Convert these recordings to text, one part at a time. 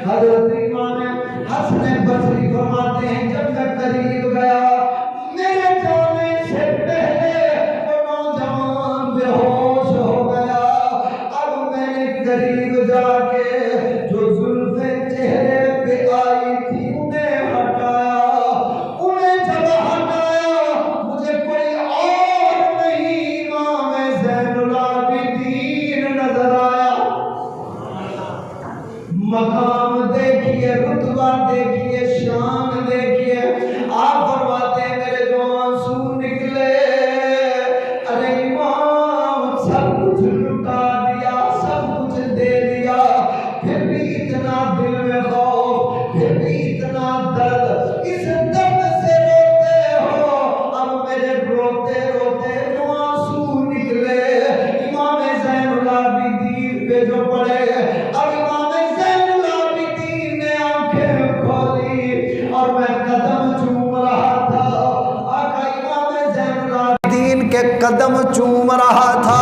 حضرت امام حسن بصری فرماتے ہیں جب میں قریب گیا میرے جانے سے پہلے وہ نوجوان بے ہوش ہو گیا. اب میں نے قریب جا کے جو زلفیں چہرے پہ آئی تھی انہیں ہٹایا. انہیں جب ہٹایا مجھے کوئی اور نہیں امام زین العابدین نظر آیا. مقام دیکھیے، رتبہ دیکھیے، شان دیکھیے. آپ فرماتے ہیں میرے جو آنسو نکلے، ارے امام سب کچھ لٹا دیا، سب کچھ دے دیا، پھر بھی اتنا دل میں خوف، پھر بھی اتنا درد، اس درد سے روتے ہو. اب میرے روتے روتے جو آنسو نکلے امام زین العابدین پہ جو پڑے. اب امام زین العابدین نے آنکھیں کھولی اور میں قدم چوم رہا تھا. آقا امام زین العابدین کے قدم چوم رہا تھا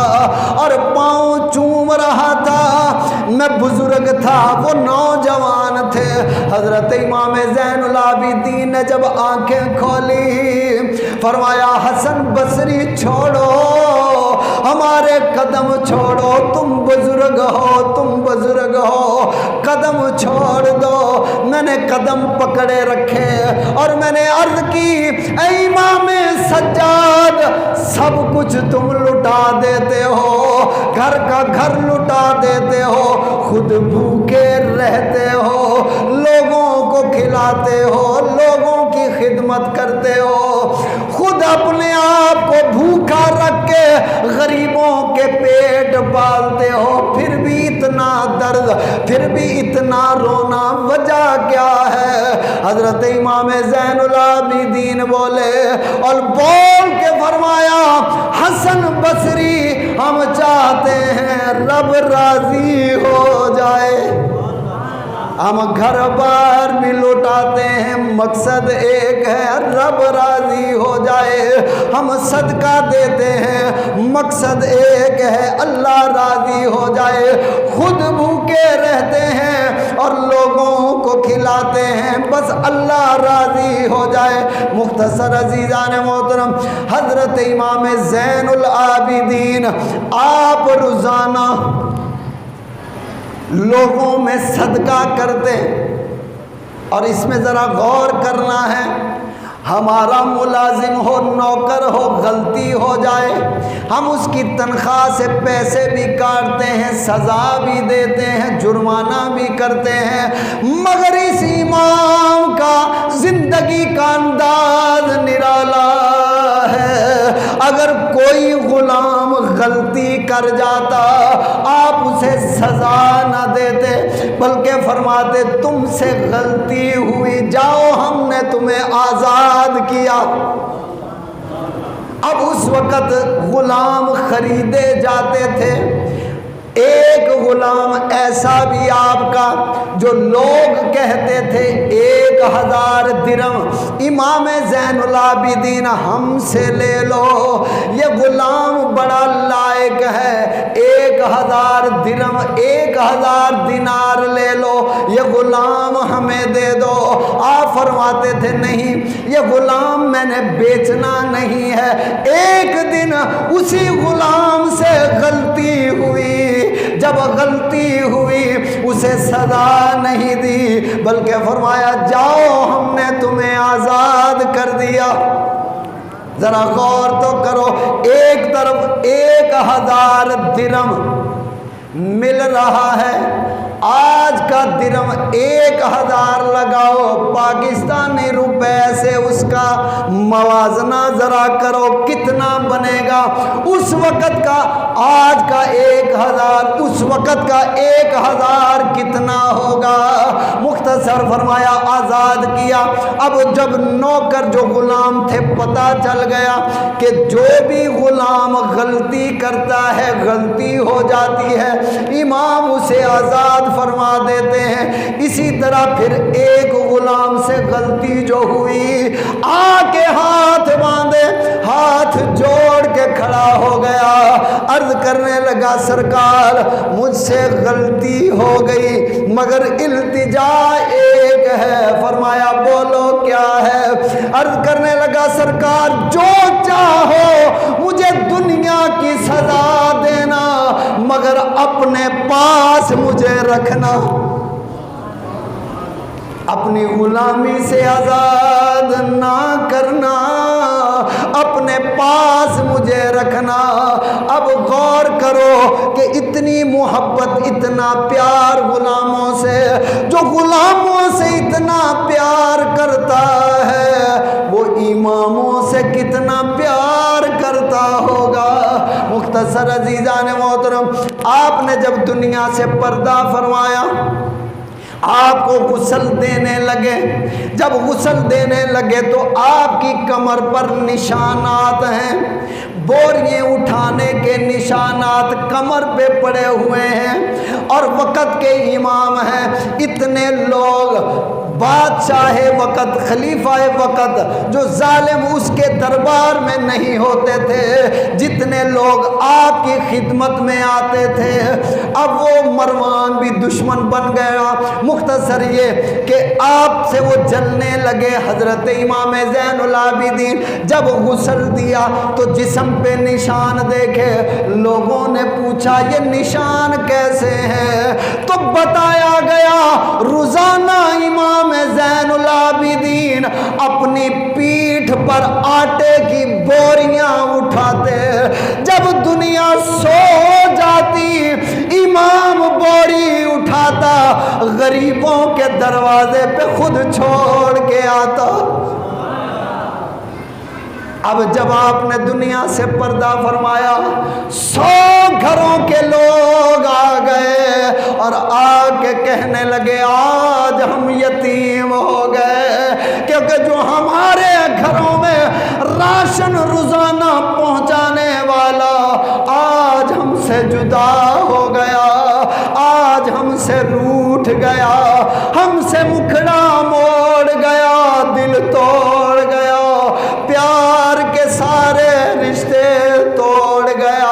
اور پاؤں چوم رہا تھا. میں بزرگ تھا، وہ نوجوان تھے. حضرت امام زین العابدین نے جب آنکھیں کھولی فرمایا حسن بصری چھوڑو ہمارے قدم چھوڑو، تم بزرگ ہو، تم بزرگ ہو، قدم چھوڑ دو. میں نے قدم پکڑے رکھے اور میں نے عرض کی اے امام سجاد سب کچھ تم لٹا دیتے ہو، گھر کا گھر لٹا دیتے ہو، خود بھوکے رہتے ہو، لوگوں کو کھلاتے ہو، لوگوں کی خدمت کرتے ہو، خود اپنے آپ کو بھوکا رکھ کے غریبوں کے پیٹ پالتے ہو، پھر بھی اتنا درد، پھر بھی اتنا رونا، وجہ کیا ہے؟ حضرت امام زین العابدین بولے اور بول کے فرمایا حسن بصری ہم چاہتے ہیں رب راضی ہو جائے. ہم گھر بار بھی لوٹاتے ہیں، مقصد ایک ہے رب راضی ہو جائے. ہم صدقہ دیتے ہیں، مقصد ایک ہے اللہ راضی ہو جائے. خود بھوکے رہتے ہیں اور لوگوں کو کھلاتے ہیں، بس اللہ راضی ہو جائے. مختصر عزیزان محترم، حضرت امام زین العابدین آپ روزانہ لوگوں میں صدقہ کرتے. اور اس میں ذرا غور کرنا ہے، ہمارا ملازم ہو، نوکر ہو، غلطی ہو جائے ہم اس کی تنخواہ سے پیسے بھی کاٹتے ہیں، سزا بھی دیتے ہیں، جرمانہ بھی کرتے ہیں. مگر اس امام کا زندگی کا انداز نرالا ہے. اگر کوئی غلام غلطی کر جاتا آپ اسے سزا نہ دیتے بلکہ فرماتے تم سے غلطی ہوئی، جاؤ ہم نے تمہیں آزاد کیا. اب اس وقت غلام خریدے جاتے تھے. ایک غلام ایسا بھی آپ کا جو لوگ کہتے تھے 1000 درم امام زین العابدین ہم سے لے لو، یہ غلام بڑا لائق ہے، 1000 درم 1000 دینار لے لو، یہ غلام ہمیں دے دو. آپ فرماتے تھے نہیں، یہ غلام میں نے بیچنا نہیں ہے. ایک دن اسی غلام سے غلطی ہوئی، جب غلطی ہوئی اسے سزا نہیں دی بلکہ فرمایا جاؤ ہم نے تمہیں آزاد کر دیا. ذرا غور تو کرو، ایک طرف 1000 درم مل رہا ہے، آج کا درم 1000 لگاؤ پاکستانی روپے سے اس کا موازنہ ذرا کرو کتنا بنے گا. اس وقت کا آج کا 1000 اس وقت کا 1000 کتنا ہوگا؟ مختصر فرمایا آزاد کیا. اب جب نوکر جو غلام تھے پتہ چل گیا کہ جو بھی غلام غلطی کرتا ہے غلطی ہو جاتی ہے، امام اسے آزاد فرما دیتے ہیں. اسی طرح پھر ایک غلام سے غلطی جو ہوئی آ کے ہاتھ باندھے، ہاتھ جوڑ کے کھڑا ہو گیا، عرض کرنے لگا سرکار مجھ سے غلطی ہو گئی مگر التجا ایک ہے۔ فرمایا بولو کیا ہے؟ عرض کرنے لگا سرکار جو چاہو مجھے دنیا کی سزا دینا مگر اپنے پاس مجھے رکھنا، اپنی غلامی سے آزاد نہ کرنا، اپنے پاس مجھے رکھنا۔ اب غور کرو کہ اتنی محبت، اتنا پیار غلاموں سے، جو غلاموں سے اتنا پیار کرتا ہے وہ اماموں سے کتنا پیار کرتا ہوگا۔ مختصر عزیزان محترم، آپ نے جب دنیا سے پردہ فرمایا، آپ کو غسل دینے لگے، جب غسل دینے لگے تو آپ کی کمر پر نشانات ہیں، بوریاں اٹھانے کے نشانات کمر پہ پڑے ہوئے ہیں، اور وقت کے امام ہیں۔ اتنے لوگ بادشاہ وقت، خلیفہ وقت، جو ظالم اس کے دربار میں نہیں ہوتے تھے، جتنے لوگ آپ کی خدمت میں آتے تھے، اب وہ مروان بھی دشمن بن گیا۔ مختصر یہ کہ آپ سے وہ جلنے لگے۔ حضرت امام زین العابدین جب غسل دیا تو جسم پہ نشان دیکھے، لوگوں نے پوچھا یہ نشان کیسے ہیں؟ تو بتایا گیا روزانہ امام زین العابدین اپنی پیٹھ پر آٹے کی بوریاں اٹھاتے، جب دنیا سو جاتی امام بوری اٹھاتا، غریبوں کے دروازے پہ خود چھوڑ کے آتا۔ اب جب آپ نے دنیا سے پردہ فرمایا، 100 گھروں کے لوگ آ گئے اور آ کے کہنے لگے آج ہم یتیم ہو گئے، کیونکہ جو ہمارے گھروں میں راشن روزانہ پہنچانے والا آج ہم سے جدا ہو گیا، آج ہم سے روٹھ گیا، ہم سے مکھڑا موڑ گیا، دل توڑ گیا، پیار کے سارے رشتے توڑ گیا۔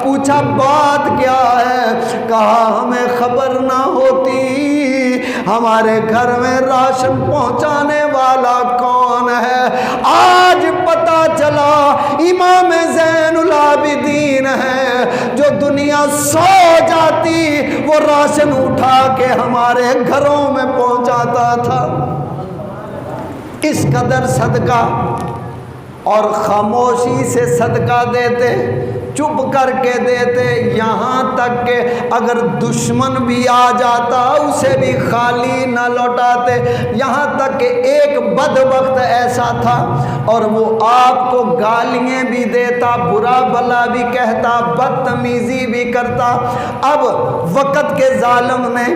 پوچھا بات کیا ہے؟ کہا ہمیں خبر نہ ہوتی ہمارے گھر میں راشن پہنچانے والا کون ہے، آج پتا چلا امام زین العابدین ہے، جو دنیا سو جاتی وہ راشن اٹھا کے ہمارے گھروں میں پہنچاتا تھا۔ اس قدر صدقہ اور خاموشی سے صدقہ دیتے، چپ کر کے دیتے، یہاں تک کہ اگر دشمن بھی آ جاتا اسے بھی خالی نہ لوٹاتے۔ یہاں تک کہ ایک بدبخت ایسا تھا اور وہ آپ کو گالیاں بھی دیتا، برا بھلا بھی کہتا، بدتمیزی بھی کرتا۔ اب وقت کے ظالم نے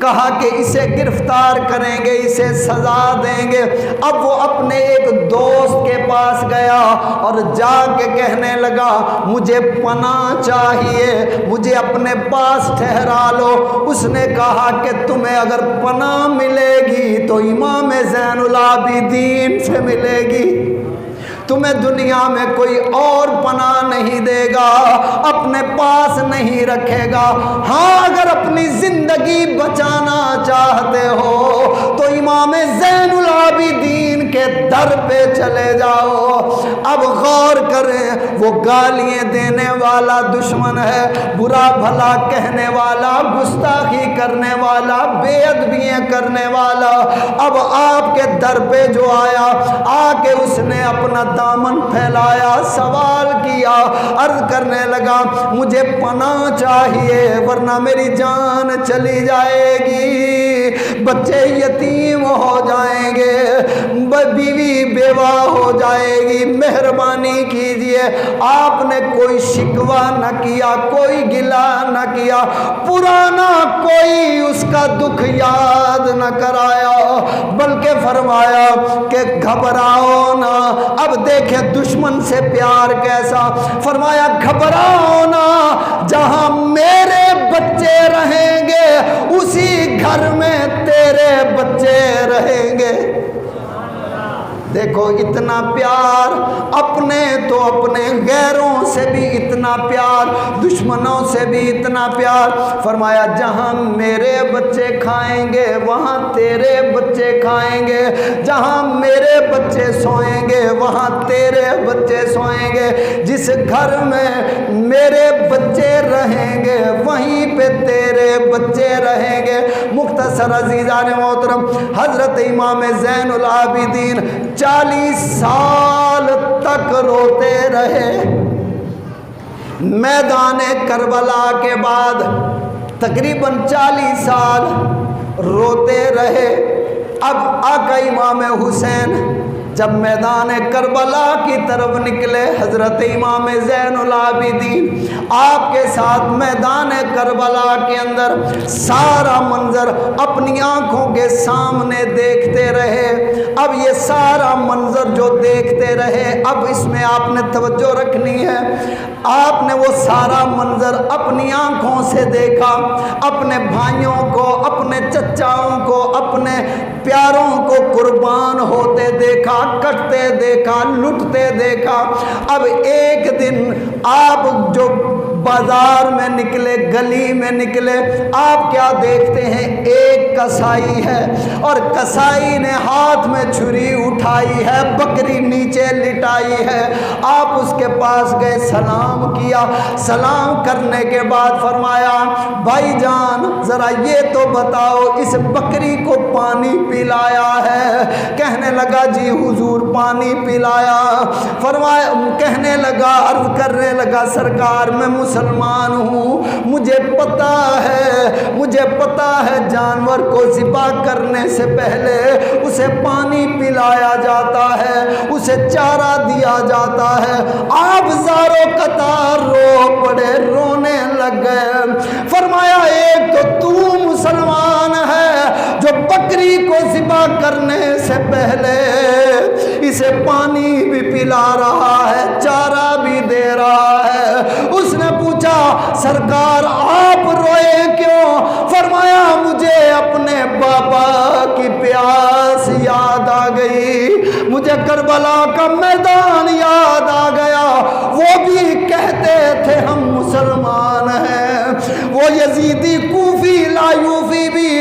کہا کہ اسے گرفتار کریں گے، اسے سزا دیں گے۔ اب وہ اپنے ایک دوست کے پاس گیا اور جا کے کہنے لگا مجھے پناہ چاہیے، مجھے اپنے پاس ٹھہرا لو۔ اس نے کہا کہ تمہیں اگر پناہ ملے گی تو امام زین العابدین سے ملے گی، تمہیں دنیا میں کوئی اور پناہ نہیں دے گا، اپنے پاس نہیں رکھے گا۔ ہاں اگر اپنی زندگی بچانا چاہتے ہو تو امام زین العابدین کے در پہ چلے جاؤ۔ اب غور کریں، وہ گالیاں دینے والا دشمن ہے، برا بھلا کہنے والا، گستاخی کرنے والا، بے ادبیاں کرنے والا، اب آپ کے در پہ جو آیا، آ کے اس نے اپنا دامن پھیلایا، سوال کیا، عرض کرنے لگا مجھے پناہ چاہیے ورنہ میری جان چلی جائے گی، بچے یتیم ہو جائیں گے، بیوی بیوہ ہو جائے گی، مہربانی کیجئے۔ آپ نے کوئی شکوہ نہ کیا، کوئی گلہ نہ کیا، پرانا کوئی اس کا دکھ یاد نہ کرایا، بلکہ فرمایا کہ گھبراؤ نہ۔ اب دیکھیں دشمن سے پیار کیسا، فرمایا گھبراؤ نہ، جہاں میرے بچے رہیں گے اسی گھر میں تیرے بچے رہیں گے۔ دیکھو اتنا پیار، اپنے تو اپنے، غیروں سے بھی اتنا پیار، دشمنوں سے بھی اتنا پیار۔ فرمایا جہاں میرے بچے کھائیں گے وہاں تیرے بچے کھائیں گے، جہاں میرے بچے سوئیں گے وہاں تیرے بچے سوئیں گے، جس گھر میں میرے بچے رہیں گے وہیں پہ تیرے بچے رہیں گے۔ مختصر عزیزان محترم، حضرت امام زین العابدین 40 سال تک روتے رہے۔ میدان کربلا کے بعد تقریباً 40 سال روتے رہے۔ اب آقا امام حسین جب میدان کربلا کی طرف نکلے، حضرت امام زین العابدین آپ کے ساتھ میدان کربلا کے اندر سارا منظر اپنی آنکھوں کے سامنے دیکھتے رہے۔ اب یہ سارا منظر جو دیکھتے رہے، اب اس میں آپ نے توجہ رکھنی ہے، آپ نے وہ سارا منظر اپنی آنکھوں سے دیکھا، اپنے بھائیوں کو، اپنے چچاؤں کو، اپنے پیاروں کو قربان ہوتے دیکھا، کٹتے دیکھا، لٹتے دیکھا۔ اب ایک دن آپ جو بازار میں نکلے، گلی میں نکلے، آپ کیا دیکھتے ہیں؟ ایک کسائی ہے اور کسائی نے ہاتھ میں چھری اٹھائی ہے، بکری نیچے لٹائی ہے۔ آپ اس کے پاس گئے، سلام کیا، سلام کرنے کے بعد فرمایا بھائی جان ذرا یہ تو بتاؤ اس بکری کو پانی پلایا ہے؟ کہنے لگا جی حضور پانی پلایا۔ فرمایا، کہنے لگا، عرض کرنے لگا سرکار میں مسلمان ہوں، مجھے پتا ہے جانور کو ذبح کرنے سے پہلے اسے پانی پلایا جاتا ہے، اسے چارہ دیا جاتا ہے۔ آپ زاروں قطار رو پڑے، رونے لگ گئے۔ فرمایا ایک تو مسلمان ہے جو بکری کو ذبح کرنے سے پہلے اسے پانی بھی پلا رہا ہے، چارہ بھی دے رہا ہے۔ اس نے پوچھا سرکار آپ روئے کیوں؟ فرمایا مجھے اپنے بابا کی پیاس یاد آ گئی، مجھے کربلا کا میدان یاد آ گیا، وہ بھی کہتے تھے ہم مسلمان ہیں، وہ یزیدی کوفی لایوفی بھی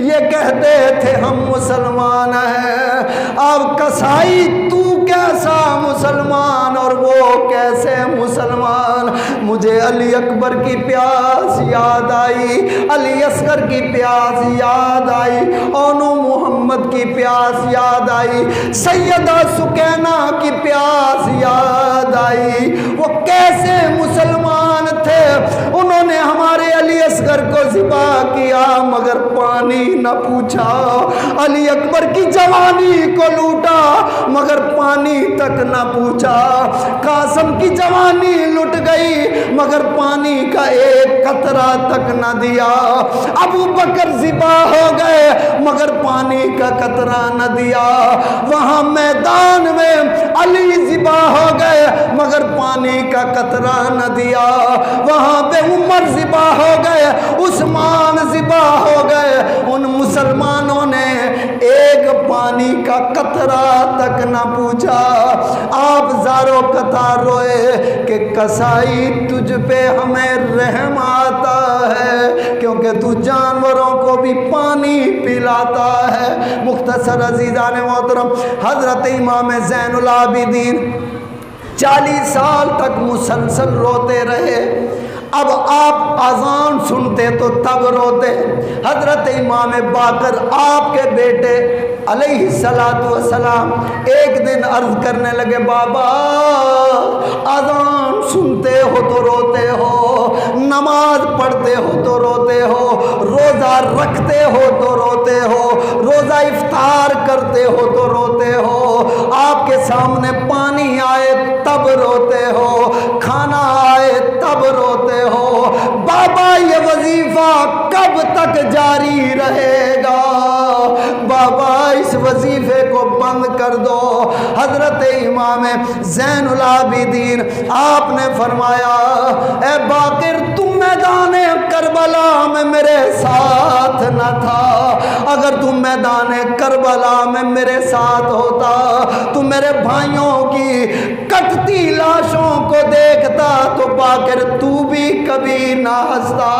یہ کہتے تھے ہم مسلمان ہیں۔ اب کسائی تو کیسا مسلمان اور وہ کیسے مسلمان؟ مجھے علی اکبر کی پیاس یاد آئی، علی اصغر کی پیاس یاد آئی، اونو محمد کی پیاس یاد آئی، سیدہ سکینہ کی پیاس یاد آئی۔ وہ کیسے مسلمان تھے؟ انہوں نے ہمارے علی اصغر کو ذبح کیا مگر پانی نہ پوچھا، علی اکبر کی جوانی کو لوٹا مگر پانی تک نہ پوچھا، قاسم کی جوانی لٹ گئی مگر پانی کا ایک قطرہ تک نہ دیا، ابو بکر ذبح ہو گئے مگر پانی کا قطرہ نہ دیا، وہاں میدان میں علی ذبح ہو گئے مگر پانی کا قطرہ نہ دیا، وہاں پہ عمر ذبح ہو گئے، عثمان ذبح ہو گئے، ان مسلمانوں نے ایک پانی کا قطرہ تک نہ پوچھا۔ آپ زاروں قطار روئے کہ کسائی تجھ پہ ہمیں رحم آتا ہے کیونکہ تو جانوروں کو بھی پانی پلاتا ہے۔ مختصر عزیزان محترم، حضرت امام زین العابدین 40 سال تک مسلسل روتے رہے۔ اب آپ اذان سنتے تو تب روتے۔ حضرت امام باقر آپ کے بیٹے علیہ السلام ایک دن عرض کرنے لگے بابا اذان سنتے ہو تو روتے ہو، نماز پڑھتے ہو تو روتے ہو، روزہ رکھتے ہو تو روتے ہو، روزہ افطار کرتے ہو تو روتے ہو، آپ کے سامنے پانی آئے تب روتے ہو، کھانا آئے تب روتے ہو، بابا یہ وظیفہ کب تک جاری رہے گا؟ بابا اس وظیفے کو بند کر دو۔ حضرت امام زین العابدین آپ نے فرمایا اے باقر تم میدان کربلا میں میرے ساتھ نہ تھا، اگر اگر تو میدان کربلا میں میرے ساتھ ہوتا تو میرے بھائیوں کی کٹتی لاشوں کو دیکھتا تو باقر تو بھی کبھی نہ ہنستا۔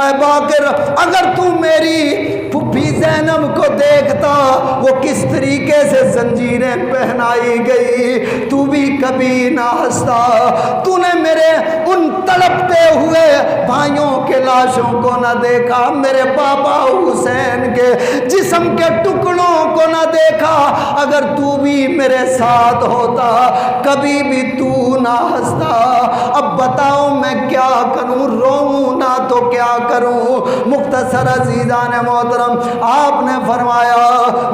اے باقر اگر تو میری پھوپھی زینب کو دیکھتا وہ کس طریقے سے زنجیریں پہنائی گئی تو بھی کبھی نہ ہنستا۔ تو نے میرے ان تڑپتے ہوئے بھائیوں کے لاشوں کو نہ دیکھا، میرے بابا حسین کے جسم کے ٹکڑوں کو نہ دیکھا، اگر تو بھی میرے ساتھ ہوتا کبھی بھی تو نہ ہنستا۔ اب بتاؤ میں کیا کروں، روؤں نہ تو کیا کروں؟ مختصر عزیزان محترم آپ نے فرمایا،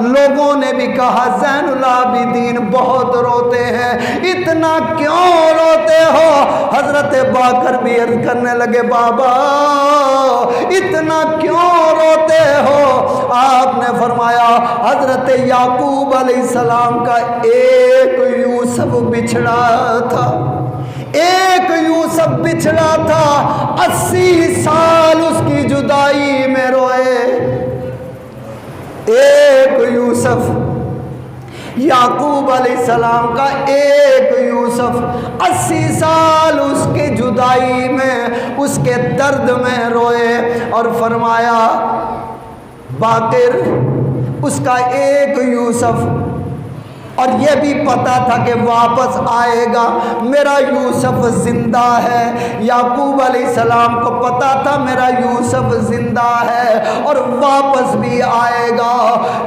لوگوں نے بھی کہا زین العابدین بہت روتے ہیں، اتنا کیوں روتے ہو؟ حضرت باقر بھی عرض کرنے لگے بابا اتنا کیوں روتے ہو؟ آپ نے فرمایا حضرت یعقوب علیہ السلام کا ایک یوسف بچھڑا تھا، ایک یوسف بچھڑا تھا، 80 سال اس کی جدائی میں روئے۔ ایک یوسف، یعقوب علیہ السلام کا ایک یوسف 80 سال اس کے جدائی میں اس کے درد میں روئے، اور فرمایا باقر اس کا ایک یوسف، اور یہ بھی پتا تھا کہ واپس آئے گا، میرا یوسف زندہ ہے۔ یعقوب علیہ السلام کو پتا تھا میرا یوسف زندہ ہے اور واپس بھی آئے گا،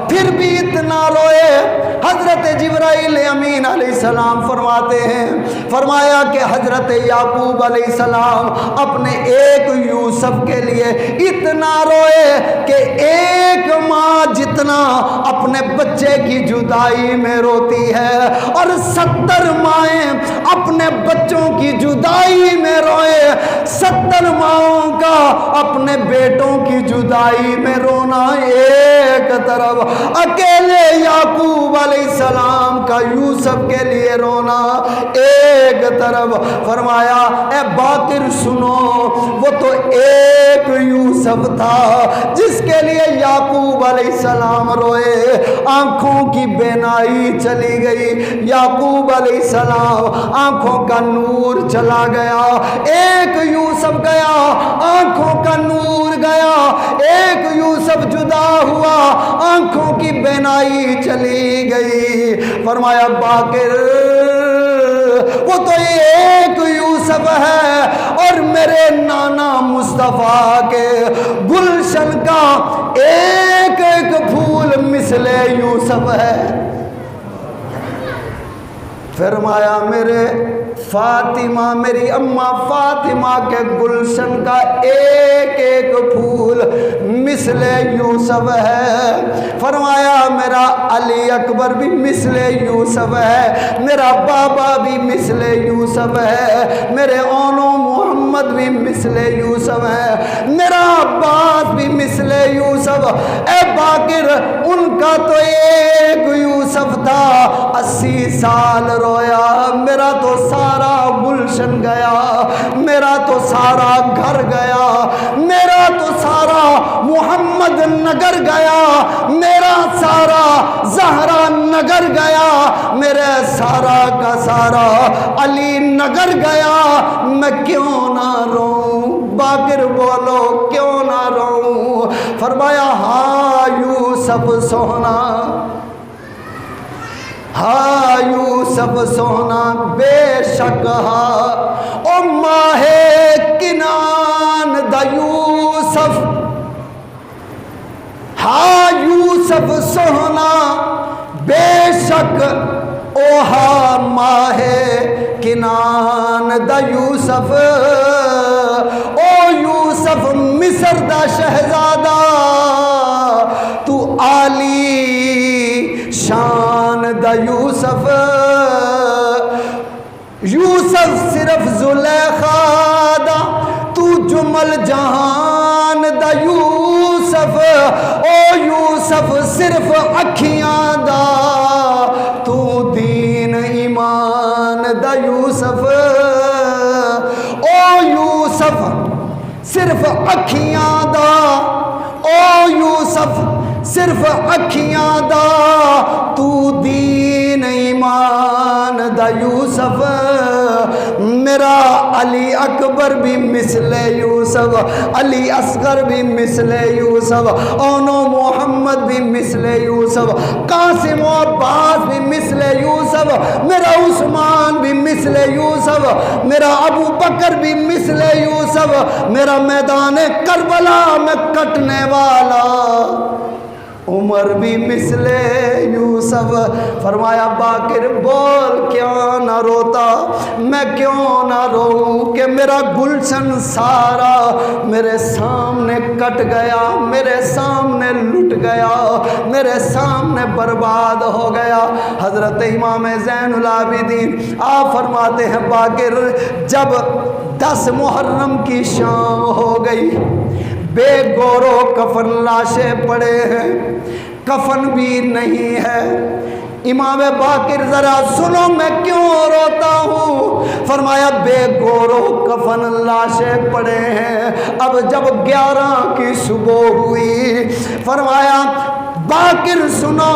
پھر بھی اتنا روئے۔ حضرت جبرائیل امین علیہ السلام فرماتے ہیں، فرمایا کہ حضرت یعقوب علیہ السلام اپنے ایک یوسف کے لیے اتنا روئے کہ ایک ماں جتنا اپنے بچے کی جدائی میں روتی ہے، اور 70 مائیں اپنے بچوں کی جدائی میں روئے۔ 70 ماؤں کا اپنے بیٹوں کی جدائی میں رونا ایک طرف، اکیلے یعقوب علیہ السلام کا یوسف کے لیے رونا ایک طرف۔ فرمایا اے باقر سنو، وہ تو ایک یوسف تھا جس کے لیے یعقوب علیہ السلام روئے، آنکھوں کی بینائی چلی گئی، یعقوب علیہ السلام آنکھوں کا نور چلا گیا، ایک یوسف گیا آنکھوں کا نور گیا، ایک یوسف جدا ہوا آنکھوں کی بینائی چلی گئی۔ فرمایا باقر وہ تو ایک یوسف ہے، اور میرے نانا مصطفیٰ کے گلشن کا ایک ایک پھول مثل یوسف ہے۔ فرمایا میرے فاطمہ، میری اماں فاطمہ کے گلشن کا ایک ایک پھول مثل یوسف ہے۔ فرمایا میرا علی اکبر بھی مثل یوسف ہے، میرا بابا بھی مثل یوسف ہے، میرے اونو محمد بھی مثل یوسف ہے، میرا عباس بھی مثل یوسف۔ اے باقر ان کا تو ایک یوسف تھا، 80 سال رویا، میرا تو سارا گلشن گیا، میرا تو سارا گھر گیا، میرا تو سارا محمد نگر گیا، میرا سارا زہرا نگر گیا، میرا سارا کا سارا علی نگر گیا، میں کیوں نہ روؤں؟ باقر بولو کیوں نہ روؤں؟ فرمایا ہاں یوسف سونا، ہاں یوسف سونا بے شک ہاں، او ماہ کنان دا یوسف، ہاں یوسف سونا بے شک او ہاں ماہ کنان دا یوسف، او یوسف مصر دا شہزادہ، تو عالی شان دا یوسف، یوسف صرف زلیخا دا، تو جمل جہان دا یوسف، او یوسف صرف اکھیاں دا، تو دین ایمان دا یوسف، او یوسف صرف اکھیاں دا، او یوسف صرف اکھیاں دا تو دین ایمان دا یوسف میرا علی اکبر بھی مثل یوسف علی اصغر بھی مثل یوسف اونو محمد بھی مثل یوسف قاسم و عباس بھی مثل یوسف میرا عثمان بھی مثل یوسف میرا ابو بکر بھی مثل یوسف میرا میدان کربلا میں کٹنے والا عمر بھی مثل یوسف فرمایا باقر بول کیوں نہ روتا میں کیوں نہ روؤں کہ میرا گلشن سارا میرے سامنے کٹ گیا میرے سامنے لٹ گیا میرے سامنے برباد ہو گیا حضرت امام زین العابدین آپ فرماتے ہیں باقر جب 10 محرم کی شام ہو گئی بے گورو کفن لاشیں پڑے ہیں کفن بھی نہیں ہے امام باقر ذرا سنو میں کیوں روتا ہوں فرمایا بے گورو کفن لاشیں پڑے ہیں اب جب 11 کی صبح ہوئی فرمایا باقر سنو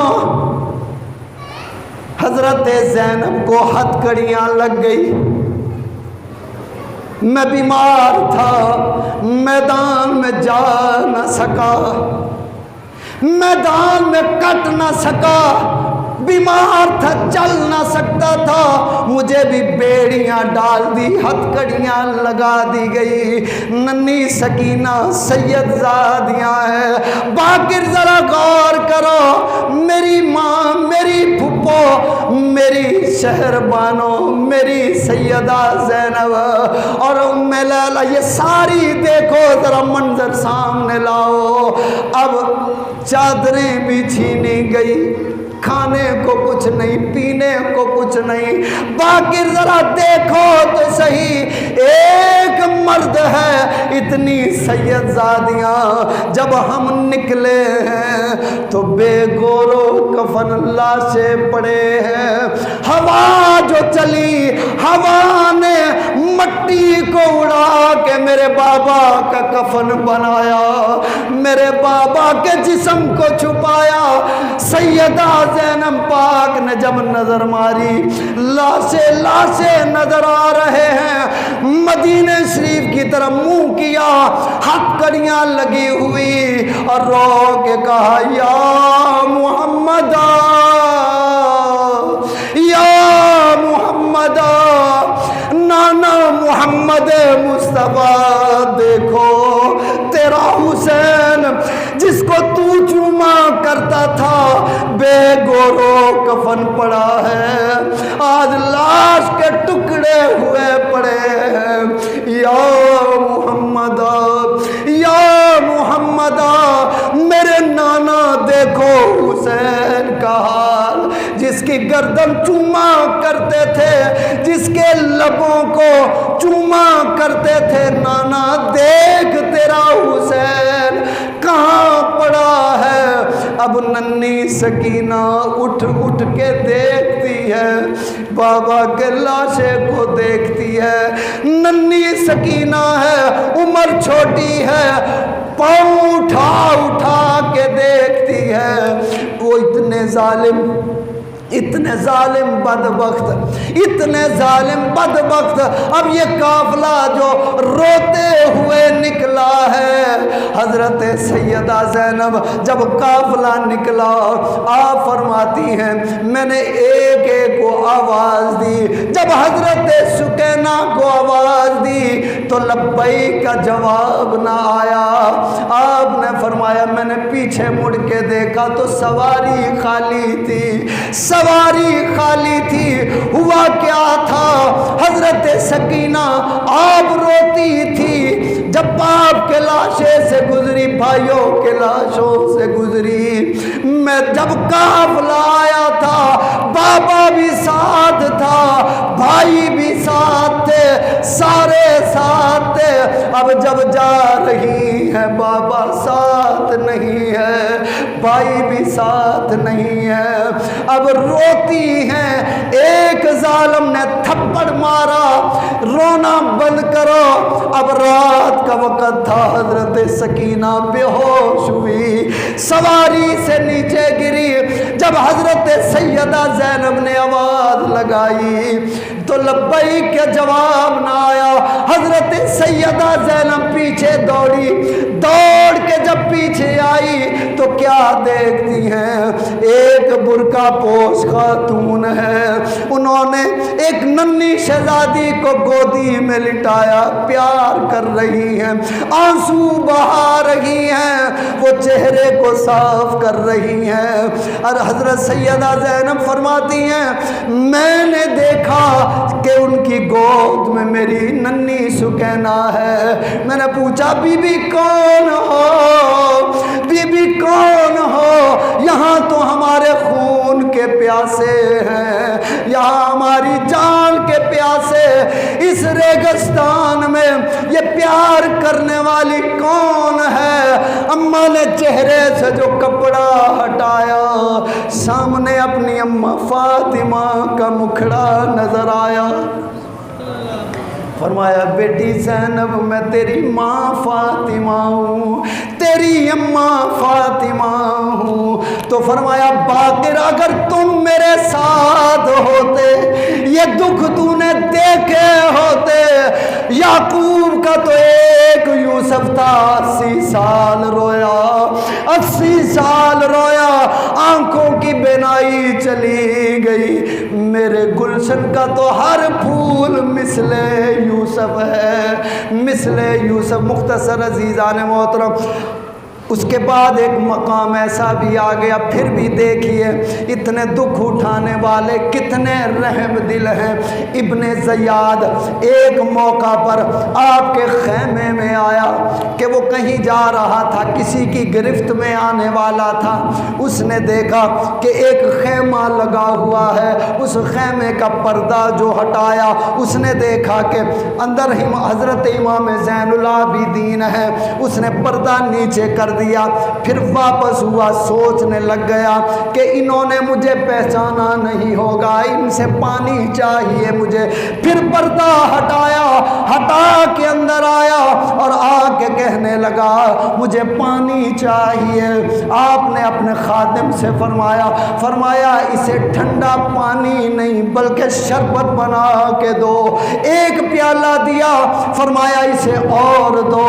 حضرت زینب کو ہتھکڑیاں لگ گئی میں بیمار تھا میدان میں جا نہ سکا میدان میں کٹ نہ سکا بیمار تھا چل نہ سکتا تھا مجھے بھی بیڑیاں ڈال دی ہتھکڑیاں لگا دی گئی ننھی سکینہ سید زادیاں ہیں باقر ذرا غور کرو میری ماں میری پھپھو میری شہر بانو میری سیدہ زینب اور ام لیلہ یہ ساری دیکھو ذرا منظر سامنے لاؤ اب چادریں بھی چھینی گئی کھانے کو کچھ نہیں پینے کو کچھ نہیں باقر ذرا دیکھو تو صحیح ایک مرد ہے اتنی سید زادیاں جب ہم نکلے ہیں تو بے گورو کفن لاشیں پڑے ہیں ہوا جو چلی ہوا نے مٹی کو اڑا کے میرے بابا کا کفن بنایا میرے بابا کے جسم کو چھپایا سیدہ زینب پاک نے جب نظر ماری لاشیں نظر آ رہے ہیں مدینہ شریف کی طرف منہ کیا ہتھکڑیاں لگی ہوئی اور رو کے کہا یا محمد یا محمد نانا محمد مصطفیٰ دیکھو تیرا حسین جس کو تو چوما کرتا تھا بے گورو کفن پڑا ہے آج لاش کے ٹکڑے ہوئے پڑے ہیں یا محمد میرے نانا دیکھو حسین کا حال جس کی گردن چوما کرتے تھے جس کے لبوں کو چوما کرتے تھے نانا دیکھ تیرا حسین کہاں پڑا ہے اب ننھی سکینہ اٹھ اٹھ کے دیکھتی ہے بابا کے لاشے کو دیکھتی ہے ننھی سکینہ ہے عمر چھوٹی ہے پاؤں اٹھا اٹھا کے دیکھتی ہے وہ اتنے ظالم بدبخت اب یہ قافلہ جو روتے ہوئے نکلا ہے حضرت سیدہ زینب جب قافلہ نکلا آپ فرماتی ہیں میں نے ایک ایک کو آواز دی جب حضرت سکینہ کو آواز دی تو لبیک کا جواب نہ آیا آپ نے فرمایا میں نے پیچھے مڑ کے دیکھا تو سواری خالی تھی ہوا کیا تھا حضرت سکینہ آپ روتی تھی جب باپ کے لاشے سے گزری بھائیوں کے لاشوں سے گزری میں جب قافلہ آیا تھا بابا بھی ساتھ تھا بھائی بھی ساتھ تھے، سارے ساتھ تھے، اب جب جا رہی ہے بابا ساتھ نہیں ہے، بھائی بھی ساتھ نہیں ہے، اب روتی ہیں۔ ایک ظالم نے تھپڑ مارا، رونا بند کرو۔ اب رات کا وقت تھا، حضرت سکینہ بے ہوش ہوئی، سواری سے نیچے گری۔ جب حضرت سیدہ زینب نے آواز لگائی تو لبیک کے جواب نہ آیا۔ حضرت سیدہ زینب پیچھے دوڑی، دوڑ کے جب پیچھے آئی تو کیا دیکھتی ہیں؟ ایک برقع پوش خاتون ہے، انہوں نے ایک ننھی شہزادی کو گودی میں لٹایا، پیار کر رہی ہیں، آنسو بہا رہی ہیں، وہ چہرے کو صاف کر رہی ہیں۔ اور حضرت سیدہ زینب فرماتی ہیں میں نے دیکھا کہ ان کی گود میں میری ننھی سکینہ ہے۔ میں نے پوچھا بی بی کون ہو؟ بی بی کون ہو؟ یہاں تو ہمارے خون کے پیاسے ہیں، یہاں ہماری جان کے پیاسے، اس ریگستان میں یہ پیار کرنے والی کون ہے؟ اماں نے چہرے سے جو کپڑا ہٹایا، سامنے اپنی اماں فاطمہ کا مکھڑا نظر آیا۔ فرمایا بیٹی زینب میں تیری ماں فاطمہ ہوں، تیری اماں فاطمہ ہوں۔ تو فرمایا باقر اگر تم میرے ساتھ ہوتے، یہ دکھ تو نے دیکھے ہوتے۔ یعقوب کا تو ایک یوسف تھا، 80 سال رویا، 80 سال رویا، آنکھوں کی بینائی چلی گئی۔ میرے گلشن کا تو ہر پھول مثل یوسف ہے، مثل یوسف۔ مختصر عزیزان محترم، اس کے بعد ایک مقام ایسا بھی آ گیا، پھر بھی دیکھیے اتنے دکھ اٹھانے والے کتنے رحم دل ہیں۔ ابن زیاد ایک موقع پر آپ کے خیمے میں آیا کہ وہ کہیں جا رہا تھا، کسی کی گرفت میں آنے والا تھا۔ اس نے دیکھا کہ ایک خیمہ لگا ہوا ہے، اس خیمے کا پردہ جو ہٹایا، اس نے دیکھا کہ اندر حضرت امام زین العابدین ہے۔ اس نے پردہ نیچے کر دیا، پھر واپس ہوا، سوچنے لگ گیا کہ انہوں نے مجھے پہچانا نہیں ہوگا، ان سے پانی چاہیے مجھے۔ پھر پردہ ہٹایا، ہٹا کے اندر آیا اور آ کے کہنے لگا مجھے پانی چاہیے۔ آپ نے اپنے خادم سے فرمایا اسے ٹھنڈا پانی نہیں بلکہ شربت بنا کے دو۔ ایک پیالہ دیا، فرمایا اسے اور دو۔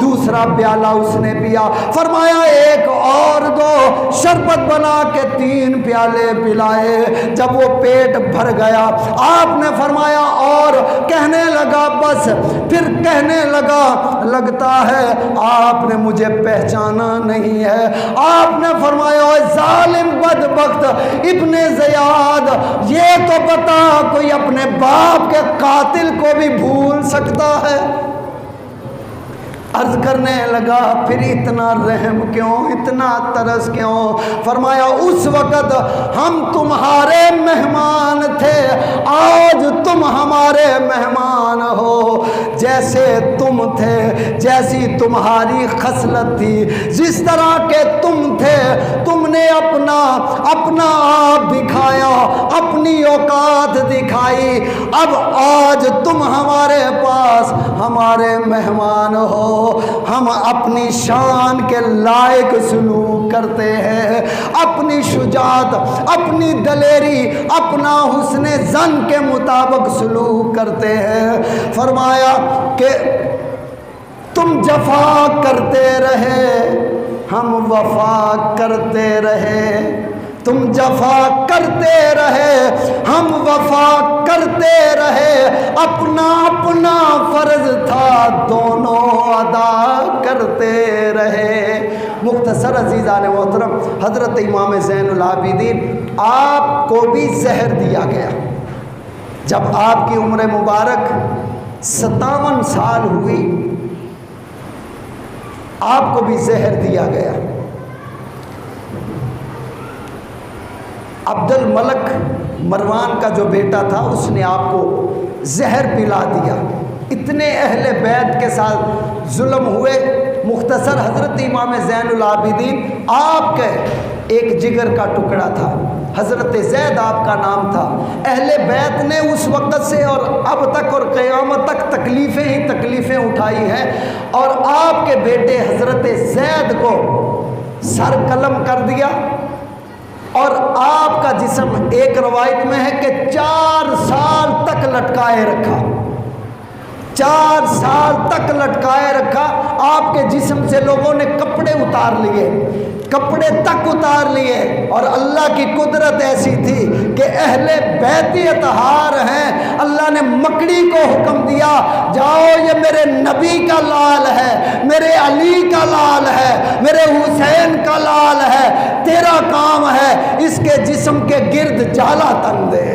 دوسرا پیالہ اس نے پیا، فرمایا ایک اور دو۔ شربت بنا کے 3 پیالے پلائے۔ جب وہ پیٹ بھر گیا آپ نے فرمایا اور، کہنے لگا بس۔ پھر کہنے لگا لگتا ہے آپ نے مجھے پہچانا نہیں ہے۔ آپ نے فرمایا اے ظالم بدبخت ابن زیاد، یہ تو بتا کوئی اپنے باپ کے قاتل کو بھی بھول سکتا ہے؟ عرض کرنے لگا پھر اتنا رحم کیوں، اتنا ترس کیوں؟ فرمایا اس وقت ہم تمہارے مہمان تھے، آج تم ہمارے مہمان ہو۔ جیسے تم تھے، جیسی تمہاری خصلت تھی، جس طرح کے تم تھے، تم نے اپنا آپ دکھایا، اپنی اوقات دکھائی۔ اب آج تم ہمارے پاس ہمارے مہمان ہو، ہم اپنی شان کے لائق سلوک کرتے ہیں، اپنی شجاعت، اپنی دلیری، اپنا حسن ظن کے مطابق سلوک کرتے ہیں۔ فرمایا کہ تم جفا کرتے رہے، ہم وفا کرتے رہے، تم جفا کرتے رہے، ہم وفا کرتے رہے، اپنا فرض تھا دونوں ادا کرتے رہے۔ مختصر عزیزان محترم، حضرت امام زین العابدین آپ کو بھی زہر دیا گیا۔ جب آپ کی عمر مبارک 57 سال ہوئی، آپ کو بھی زہر دیا گیا۔ عبد الملک مروان کا جو بیٹا تھا اس نے آپ کو زہر پلا دیا۔ اتنے اہل بیت کے ساتھ ظلم ہوئے۔ مختصر حضرت امام زین العابدین آپ کے ایک جگر کا ٹکڑا تھا، حضرت زید آپ کا نام تھا۔ اہل بیت نے اس وقت سے اور اب تک اور قیامت تک تکلیفیں ہی تکلیفیں اٹھائی ہیں، اور آپ کے بیٹے حضرت زید کو سر قلم کر دیا، اور آپ کا جسم ایک روایت میں ہے کہ 4 سال تک لٹکائے رکھا، 4 سال تک لٹکائے رکھا۔ آپ کے جسم سے لوگوں نے کپڑے اتار لیے، کپڑے تک اتار لیے، اور اللہ کی قدرت ایسی تھی کہ اہل بیت اطہار ہیں، اللہ نے مکڑی کو حکم دیا جاؤ یہ میرے نبی کا لال ہے، میرے علی کا لال ہے، میرے حسین کا لال ہے، تیرا کام ہے اس کے جسم کے گرد جالا تن دے۔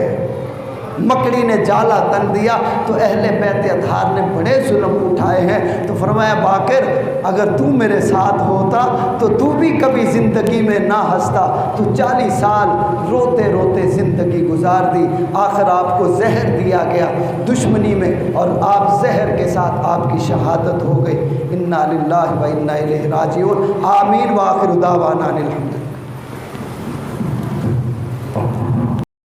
مکڑی نے جالا تن دیا تو اہل بیت اطہار نے بڑے ظلم اٹھائے ہیں۔ تو فرمایا باقر اگر تو میرے ساتھ ہوتا تو تو بھی کبھی زندگی میں نہ ہنستا، تو 40 سال روتے روتے زندگی گزار دی، آخر آپ کو زہر دیا گیا دشمنی میں، اور آپ زہر کے ساتھ آپ کی شہادت ہو گئی۔ انا للہ و انا الیہ راجعون۔ آمین۔ وآخر دعوانا الحمد للہ۔